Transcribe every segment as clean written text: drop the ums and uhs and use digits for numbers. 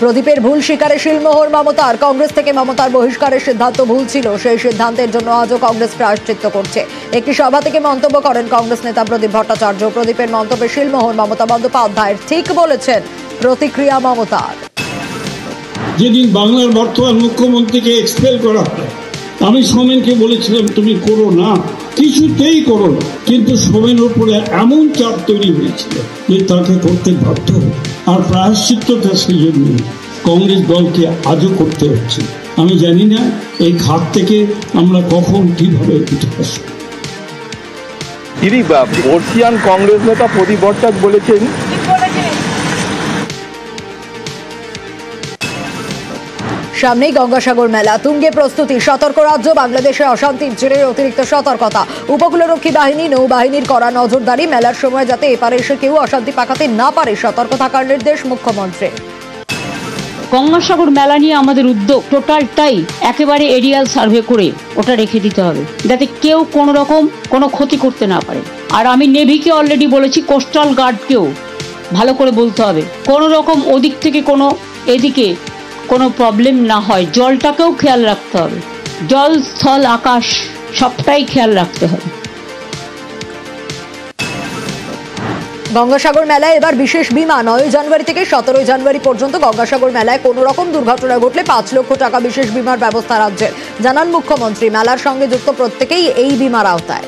প্রদীপের ভুল স্বীকারে শিলমোহর মমতার। কংগ্রেস থেকে মমতার বহিষ্কারের সিদ্ধান্ত ভুল ছিল, সেই সিদ্ধান্তের জন্য আজও কংগ্রেস প্রায়শ্চিত্ত করছে। একটি সভা থেকে মন্তব্য করেন কংগ্রেস নেতা প্রদীপ ভট্টাচার্য। প্রদীপের মন্তব্যে শিলমোহর মমতা বন্দ্যোপাধ্যায় ঠিক বলেছেন। প্রতিক্রিয়া মমতার। যেদিন বাংলার বর্তমান মুখ্যমন্ত্রীকে এক্সপেল করা হয়, আমি সোমেনকে বলেছিলাম তুমি করো না, কিছুতেই করো না, কিন্তু সোমেনের উপরে এমন চাপ তৈরি হয়েছিল যে তাকে করতে বাধ্য। আর প্রায়শ্চিত্তটা সেই জন্য কংগ্রেস দলকে আজও করতে হচ্ছে। আমি জানি না এই খাত থেকে আমরা কখন কিভাবে উঠে আসবো। বর্ষিয়ান কংগ্রেস নেতা প্রদীপ ভট্টাচার্য বলেছেন, সামনেই গঙ্গাসাগর মেলা, তুঙ্গে প্রস্তুতি। সতর্ক রাজ্য। বাংলাদেশে অশান্তির জেরে অতিরিক্ত সতর্কতা। উপকূলরক্ষী বাহিনী, নৌবাহিনীর কড়া নজরদারি। মেলার সময় যাতে এপারে এসে কেউ অশান্তি পাকাতে না পারে, সতর্ক থাকার নির্দেশ মুখ্যমন্ত্রী। গঙ্গাসাগর মেলা নিয়ে আমাদের উদ্যোগ টোটালটাই একেবারে এরিয়াল সার্ভে করে ওটা রেখে দিতে হবে, যাতে কেউ কোনো রকম কোনো ক্ষতি করতে না পারে। আর আমি নেভিকে অলরেডি বলেছি, কোস্টাল গার্ডকেও ভালো করে বলতে হবে কোনো রকম ওদিক থেকে কোনো এদিকে কোনো প্রবলেম না হয়। জলটাকেও খেয়াল রাখতে হবে, জল স্থল আকাশ সবটাই খেয়াল রাখতে হবে। গঙ্গাসাগর মেলায় এবার বিশেষ বীমা। 9 জানুয়ারি থেকে 17 জানুয়ারি পর্যন্ত গঙ্গাসাগর মেলায় কোনো রকম দুর্ঘটনা ঘটলে 5 লক্ষ টাকা বিশেষ বীমার ব্যবস্থা রাজ্যের, জানান মুখ্যমন্ত্রী। মেলার সঙ্গে যুক্ত প্রত্যেকেই এই বীমার আওতায়।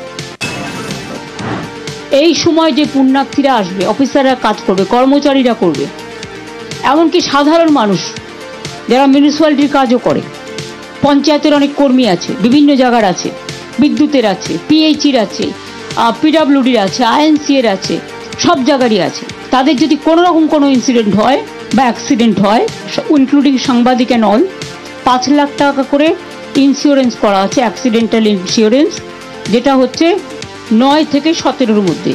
এই সময় যে পুণ্যার্থীরা আসবে, অফিসাররা কাজ করবে, কর্মচারীরা করবে, এমনকি সাধারণ মানুষ যারা মিউনিসিপ্যালিটির কাজও করে, পঞ্চায়েতের অনেক কর্মী আছে, বিভিন্ন জায়গার আছে, বিদ্যুতের আছে, পিএইচির আছে, পিডাব্লিউডির আছে, আইএনসি এর আছে, সব জায়গারই আছে। তাদের যদি কোনো রকম কোনো ইনসিডেন্ট হয় বা অ্যাক্সিডেন্ট হয়, ইনক্লুডিং সাংবাদিক অ্যান্ড অল, 5 লাখ টাকা করে ইন্স্যুরেন্স করা আছে, অ্যাক্সিডেন্টাল ইন্স্যুরেন্স, যেটা হচ্ছে 9 থেকে 17-র মধ্যে।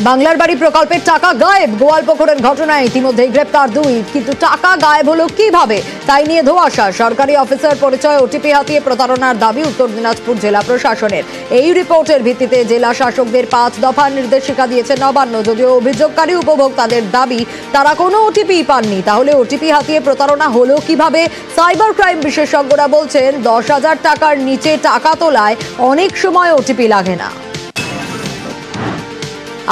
বাংলার বাড়ি প্রকল্পের টাকা গায়েব। গোয়ালপুকুরের ঘটনায় ইতিমধ্যেই গ্রেপ্তার 2, কিন্তু টাকা গায়েব হলো কিভাবে তাই নিয়ে ধোঁয়াশা। সরকারি অফিসার পরিচয় ওটিপি হাতিয়ে প্রতারণার দাবি উত্তর দিনাজপুর জেলা প্রশাসনের। এই রিপোর্টের ভিত্তিতে জেলা শাসকদের 5 দফার নির্দেশিকা দিয়েছে নবান্ন। যদিও অভিযোগকারী উপভোক্তাদের দাবি তারা কোনো ওটিপি পাননি। তাহলে ওটিপি হাতিয়ে প্রতারণা হলো কিভাবে? সাইবার ক্রাইম বিশেষজ্ঞরা বলছেন 10,000 টাকার নিচে টাকা তোলায় অনেক সময় ওটিপি লাগে না।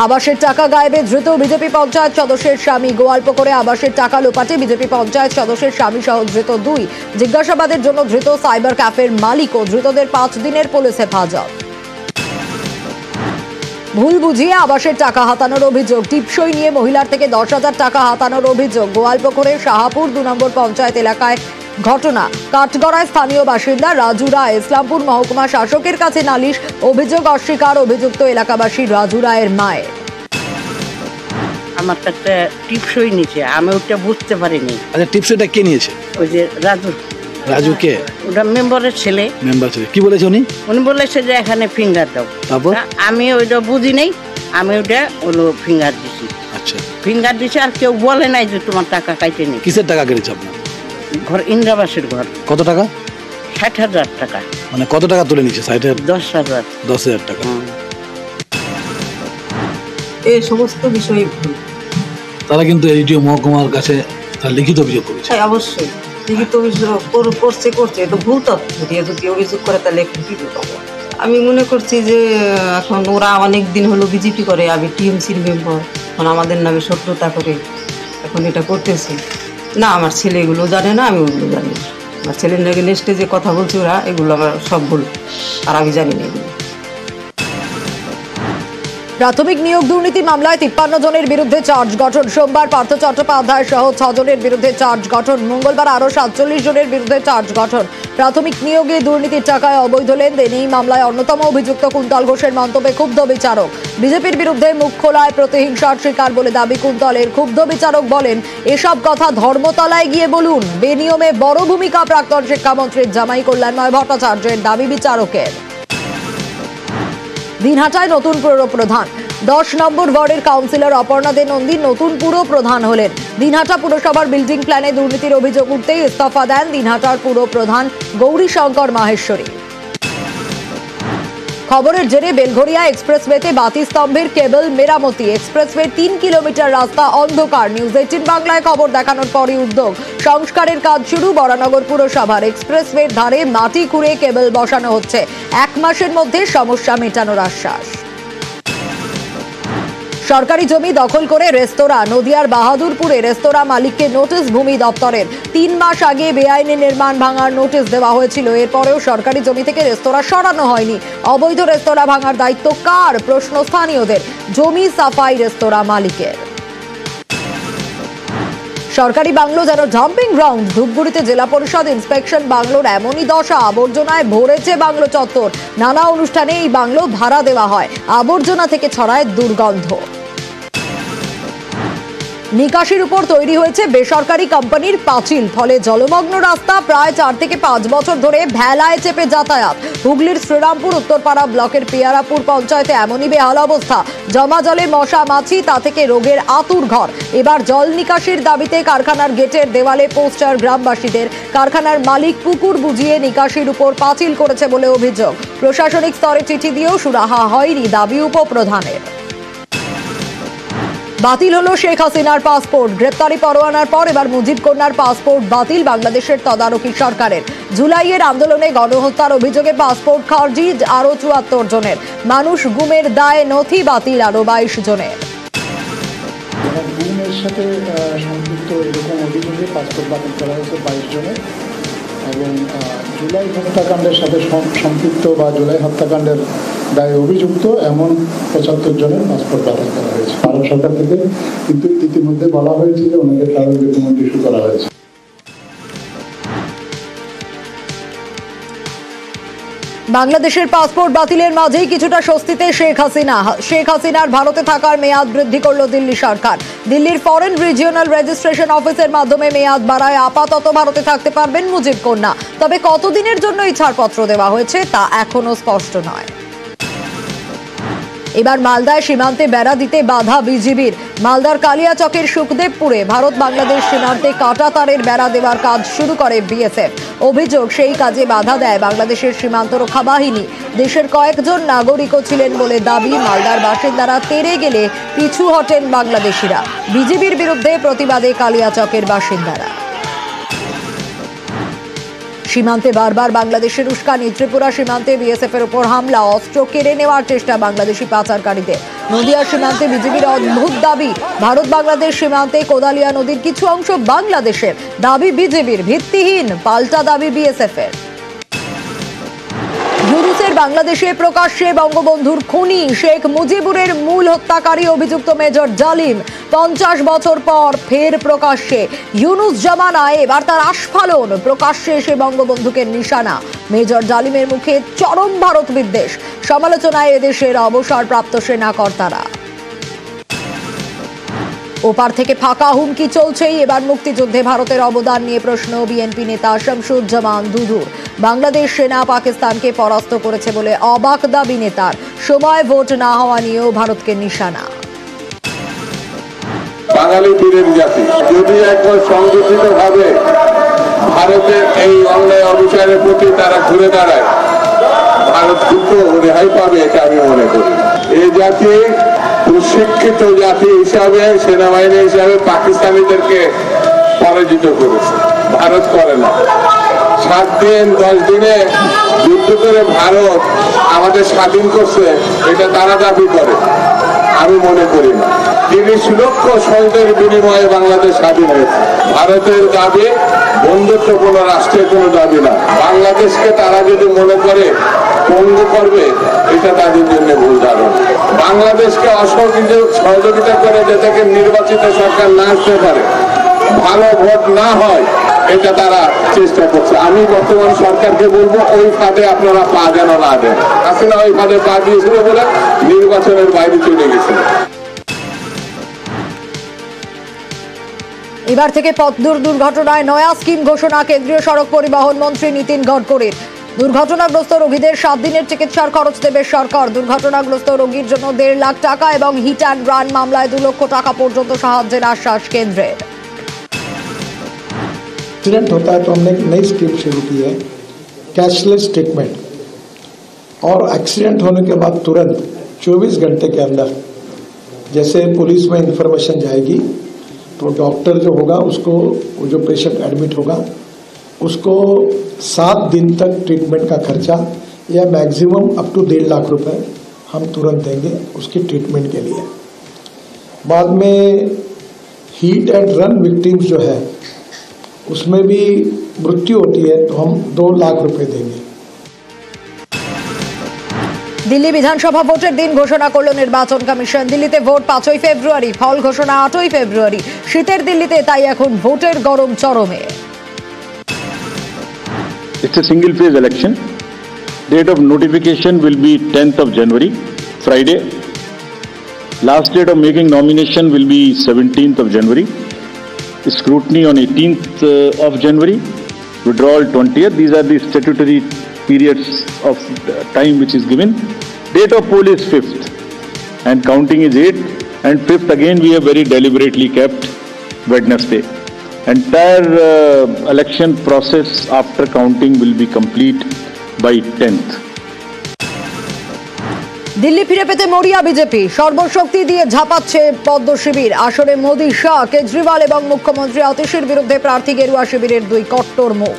আবাসের টাকা গায়েবে ধৃত বিজেপি পঞ্চায়েত সদস্যের স্বামী। গোয়ালপুকুরে আবাসের টাকা লোপাটে বিজেপি পঞ্চায়েত সদস্যের স্বামী সহ ধৃত 2। জিজ্ঞাসাবাদের জন্য ধৃত সাইবার ক্যাফের মালিক ও ধৃতদের 5 দিনের পুলিশ হেফাজত। ভুল বুঝিয়ে আবাসের টাকা হাতানোর অভিযোগ। টিপসই নিয়ে মহিলার থেকে 10,000 টাকা হাতানোর অভিযোগ। গোয়ালপুকুরের শাহাপুর 2 নম্বর পঞ্চায়েত এলাকায় ঘটনা। কাঠগড়ায় স্থানীয় বাসিন্দা রাজু রায় ইসলামপুর মহকুমা শাসকের কাছে নালিশ। অভিযোগ অস্বীকার অভিযুক্ত এলাকাবাসী রাজু রায়ের মায়ের। আমার কাছে টিপসই নিচে, আমি ওটা বুঝতে পারিনি। আচ্ছা, টিপসইটা কে নিয়েছে? ওই যে রাজু। রাজু কে? ওটা মেম্বারের ছেলে। মেম্বার ছেলে কি বলেছে উনি? উনি বলেছে যে এখানে ফিঙ্গার দাও। তারপর আমি ওইটা বুঝি নাই, আমি ওটা হলো ফিঙ্গার দিছি। আচ্ছা, ফিঙ্গার দিছি, আর কেউ বলে নাই যে তোমার টাকা কাইতে নেই। কিসের টাকা কেটেছে আপনার? ঘর ইন্দ্রাবাসের ঘর। কত টাকা? 60,000 টাকা। মানে কত টাকা তুলে নিচ্ছে? 10,000। 10,000 টাকা। এই সমস্ত বিষয়ে তারা কিন্তু এইটিও মহকুমার কাছে তার লিখিত অভিযোগ করেছে। অবশ্যই লিখিত অভিযোগ করছে। এটা ভুল তথ্য দিয়ে যদি অভিযোগ করে তাহলে কি করবো? আমি মনে করছি যে এখন ওরা অনেক দিন হলো বিজেপি করে, আমি টিএমসির মেম্বার, এখন আমাদের নামে শত্রুতা করে এখন এটা করতেছি না। আমার ছেলে এগুলো জানে না, আমি ওগুলো জানি না। আমার ছেলের নাকি নেক্সটে যে কথা বলছে ওরা, এগুলো আমার সব ভুল, আর আমি জানি না এগুলো। প্রাথমিক নিয়োগ দুর্নীতি মামলায় 53 জনের বিরুদ্ধে চার্জ গঠন। সোমবার পার্থ চট্টোপাধ্যায় সহ 6 জনের বিরুদ্ধে চার্জ গঠন। মঙ্গলবার আরও 47 জনের বিরুদ্ধে চার্জ গঠন। প্রাথমিক নিয়োগে দুর্নীতির টাকায় অবৈধ লেনদেন, এই মামলায় অন্যতম অভিযুক্ত কুন্তল ঘোষের মন্তব্যে ক্ষুব্ধ বিচারক। বিজেপির বিরুদ্ধে মুখ খোলায় প্রতিহিংসার শিকার বলে দাবি কুন্তলের। ক্ষুব্ধ বিচারক বলেন, এসব কথা ধর্মতলায় গিয়ে বলুন। বেনিয়মে বড় ভূমিকা প্রাক্তন শিক্ষামন্ত্রীর জামাই কল্যাণময় ভট্টাচার্যের, দাবি বিচারকের। দিনহাটায় নতুন পুরপ্রধান। 10 নম্বর ওয়ার্ডের কাউন্সিলর অপর্ণা দে নন্দী নতুন পুরপ্রধান হলেন। দিনহাটা পুরসভার বিল্ডিং প্ল্যানে দুর্নীতির অভিযোগ উঠতেই ইস্তফা দেন দিনহাটার পুরপ্রধান গৌরী শঙ্কর মাহেশ্বরী। খবরের জেরে বেলঘরিয়া এক্সপ্রেসওয়েতে বাতিস্তম্ভের কেবল মেরামতি, এক্সপ্রেসওয়ে 3 কিলোমিটার রাস্তা অন্ধকার। নিউজ 18 বাংলায় খবর দেখানোর পরই উদ্যোগ, সংস্কারের কাজ শুরু। বরানগর পুরসভার এক্সপ্রেসওয়ের ধারে মাটি খুঁড়ে কেবল বসানো হচ্ছে, 1 মাসের মধ্যে সমস্যা মেটানোর আশ্বাস। সরকারি জমি দখল করে রেস্তোরাঁ, নদিয়ার বাহাদুরপুরে রেস্তোরাঁ মালিককে নোটিশ ভূমি দপ্তরের। 3 মাস আগে বেআইনি নির্মাণ ভাঙার নোটিশ দেওয়া হয়েছিল, এরপরেও সরকারি জমি থেকে রেস্তোরাঁ সরানো হয়নি। অবৈধ রেস্তোরাঁ ভাঙার দায়িত্ব কার? প্রশ্ন স্থানীয়দের। জমি সাফাই রেস্তোরাঁ মালিকের। সরকারি বাংলো যেন ডাম্পিং গ্রাউন্ড, ধূপগুড়িতে জেলা পরিষদ ইন্সপেকশন বাংলোর এমনই দশা, আবর্জনায় ভরেছে বাংলো চত্বর। নানা অনুষ্ঠানে এই বাংলো ভাড়া দেওয়া হয়, আবর্জনা থেকে ছড়ায় দুর্গন্ধ। নিকাশির উপর তৈরি হয়েছে বেসরকারি কোম্পানির পাঁচিল, ফলে জলমগ্ন রাস্তা। প্রায় 4 থেকে 5 বছর ধরে ভেলায় চেপে যাতায়াত। হুগলির শ্রীরামপুর উত্তরপাড়া ব্লকের পিয়ারাপুর পঞ্চায়েতে এমনই বেহাল অবস্থা, জমা জলে মশা মাছি, তা থেকে রোগের আতুর ঘর। এবার জল নিকাশির দাবিতে কারখানার গেটের দেওয়ালে পোস্টার গ্রামবাসীদের। কারখানার মালিক পুকুর বুঝিয়ে নিকাশির উপর পাঁচিল করেছে বলে অভিযোগ। প্রশাসনিক স্তরে চিঠি দিয়েও সুরাহা হয়নি, দাবি উপপ্রধানের। বাতিল হলো শেখ হাসিনার পাসপোর্ট, গ্রেপ্তারি পরোয়ানার পর এবার মুজিব কন্যার পাসপোর্ট বাতিল বাংলাদেশের তদারকি সরকারের। জুলাইয়ের আন্দোলনে গণহত্যার অভিযোগে পাসপোর্ট খারিজ আরো 74 জনের। মানুষ গুমের দায়ে নথি বাতিল আরো 22 জনের। গুমের সাথে সম্পৃক্ত এরকম অভিযোগে পাসপোর্ট বাতিল করা হয়েছে 22 জনের, এবং জুলাই হত্যাকাণ্ডের সাথে সম্পৃক্ত বা জুলাই হত্যাকাণ্ডের দায়ে অভিযুক্ত এমন 75 জনের পাসপোর্ট বাতিল করা হয়েছে ভারত সরকার থেকে। কিন্তু ইতিমধ্যে বলা হয়েছে যে ওনাদের ট্রাভেল ডকুমেন্ট ইস্যু করা হয়েছে। বাংলাদেশের পাসপোর্ট বাতিলের মাঝেই কিছুটা স্বস্তিতে শেখ হাসিনা। শেখ হাসিনার ভারতে থাকার মেয়াদ বৃদ্ধি করল দিল্লি সরকার। দিল্লির ফরেন রিজিওনাল রেজিস্ট্রেশন অফিসের মাধ্যমে মেয়াদ বাড়ায় আপাতত ভারতে থাকতে পারবেন মুজিব কন্যা। তবে কতদিনের জন্য এই ছাড়পত্র দেওয়া হয়েছে তা এখনো স্পষ্ট নয়। এবার মালদায় সীমান্তে বেড়া দিতে বাধা বিজিবির। মালদার কালিয়াচকের সুখদেবপুরে ভারত বাংলাদেশ সীমান্তে কাঁটা তারের বেড়া দেওয়ার কাজ শুরু করে বিএসএফ। অভিযোগ, সেই কাজে বাধা দেয় বাংলাদেশের সীমান্ত রক্ষা বাহিনী। দেশের কয়েকজন নাগরিকও ছিলেন বলে দাবি। মালদার বাসিন্দারা তেড়ে গেলে পিছু হটেন বাংলাদেশিরা। বিজিবির বিরুদ্ধে প্রতিবাদে কালিয়াচকের বাসিন্দারা। সীমান্তে বারবার বাংলাদেশের উস্কানি। ত্রিপুরা সীমান্তে বিএসএফ এর উপর হামলা, অস্ত্র কেড়ে নেওয়ার চেষ্টা বাংলাদেশি পাচারকারীদের। নদিয়া সীমান্তে বিজিবির অদ্ভুত দাবি, ভারত বাংলাদেশ সীমান্তে কোদালিয়া নদীর কিছু অংশ বাংলাদেশের। দাবি বিজেপির ভিত্তিহীন, পাল্টা দাবি বিএসএফ এর। ইউনুসের বাংলাদেশে প্রকাশ্যে বঙ্গবন্ধুর খুনি শেখ মুজিবুরের মূল হত্যাকারী অভিযুক্ত মেজর জালিম 50 বছর পর ফের প্রকাশ্যে। ইউনুস জামানায় এবার তার আস্ফালন, প্রকাশ্যে এসে বঙ্গবন্ধুকে নিশানা। মেজর জালিমের মুখে চরম ভারত বিদ্বেষ, সমালোচনায় এদেশের অবসরপ্রাপ্ত সেনা কর্তারা। ওপার থেকে ফাঁকা হুমকি চলছেই। এবার মুক্তিযুদ্ধে ভারতের অবদান নিয়ে প্রশ্ন বিএনপি নেতা শামসুজ্জামান দুদুর। বাংলাদেশ সেনা পাকিস্তানকে পরাস্ত করেছে বলে অবাক দাবি নেতার। সময় ভোট না হওয়া নিয়েও ভারতকে নিশানা। বাঙালি বীরের জাতি যদি একবার সংগঠিত ভাবে ভারতের এই অন্যায় অবিচারের প্রতি তারা ঘুরে দাঁড়ায়, ভারত কিন্তু রেহাই পাবে, এটা আমি মনে করি। এই জাতি প্রশিক্ষিত জাতি হিসাবে, সেনাবাহিনী হিসাবে পাকিস্তানিদেরকে পরাজিত করেছে, ভারত করে না। 7 দিন 10 দিনে যুদ্ধ করে ভারত আমাদের স্বাধীন করছে, এটা তারা দাবি করে, আমি মনে করি না। 30 লক্ষ শহীদের বিনিময়ে বাংলাদেশ স্বাধীন হয়েছে। ভারতের দাবি বন্ধুত্বপূর্ণ রাষ্ট্রের কোনো দাবি না। বাংলাদেশকে তারা যদি মনে করে পঙ্গু করবে, এটা তাদের জন্য ভুল ধারণা। বাংলাদেশকে সহযোগিতা করে যাতে নির্বাচিত সরকার না আসতে পারে, ভালো ভোট না হয়, এটা তারা চেষ্টা করছে। আমি বর্তমান সরকারকে বলবো, ওই ফাঁদে আপনারা পা যেন না দেন। হাসিনা ওই ফাঁদে পা দিয়েছিল বলে নির্বাচনের বাইরে চলে গেছিল। এবার থেকে পথ দুর্ঘটনায় নয়া স্কিম ঘোষণা কেন্দ্রীয় সড়ক পরিবহন মন্ত্রী নীতিন গডকরির। দুর্ঘটনাগ্রস্ত রোগীদের 7 দিনের চিকিৎসার খরচ দেবে সরকার। দুর্ঘটনাগ্রস্ত রোগীর জন্য 1.5 লাখ টাকা এবং হিট অ্যান্ড রান মামলায় 2 লক্ষ টাকা পর্যন্ত সাহায্যের আশ্বাস কেন্দ্রের। एक्सीडेंट होता है तो हमने एक नई स्कीम शुरू की है, कैशलेस ट्रीटमेंट। और एक्सीडेंट होने के बाद तुरंत 24 घंटे के अंदर जैसे पुलिस में इंफॉर्मेशन जाएगी तो डॉक्टर जो होगा उसको, वो जो पेशेंट एडमिट होगा उसको 7 दिन तक ट्रीटमेंट का खर्चा या मैक्सिमम अप टू 1.5 लाख रुपए हम तुरंत देंगे उसकी ट्रीटमेंट के लिए। बाद में हीट एंड रन विक्टिम्स जो है उसमें भी मृत्यु होती है तो हम 2 लाख रुपए देंगे। দিল্লি বিধানসভা ভোটের দিন ঘোষণা করল নির্বাচন কমিশন। দিল্লিতে ভোট 5ই ফেব্রুয়ারি, ফল ঘোষণা 8ই ফেব্রুয়ারি। শীতের দিল্লিতে তাই এখন ভোটের গরম চরমে। It's a single phase election. Date of notification will be 10th of January, Friday. Last date of making nomination will be 17th of January. Scrutiny on 18th of January. Withdrawal 20th. These are the statutory periods of time which is given. Date of poll is 5th and counting is 8th, and 5th again we have very deliberately kept Wednesday. Entire election process after counting will be complete by 10th. Delhi ফিরে পেতে মরিয়া BJP, সর্বশক্তি দিয়ে ঝাঁপাচ্ছে পদ্ম শিবির। আসরে মোদি, শাহ, কেজরিওয়াল এবং মুখ্যমন্ত্রী অতীশের বিরুদ্ধে প্রার্থী গেরুয়া শিবিরের 2 কট্টর মুখ।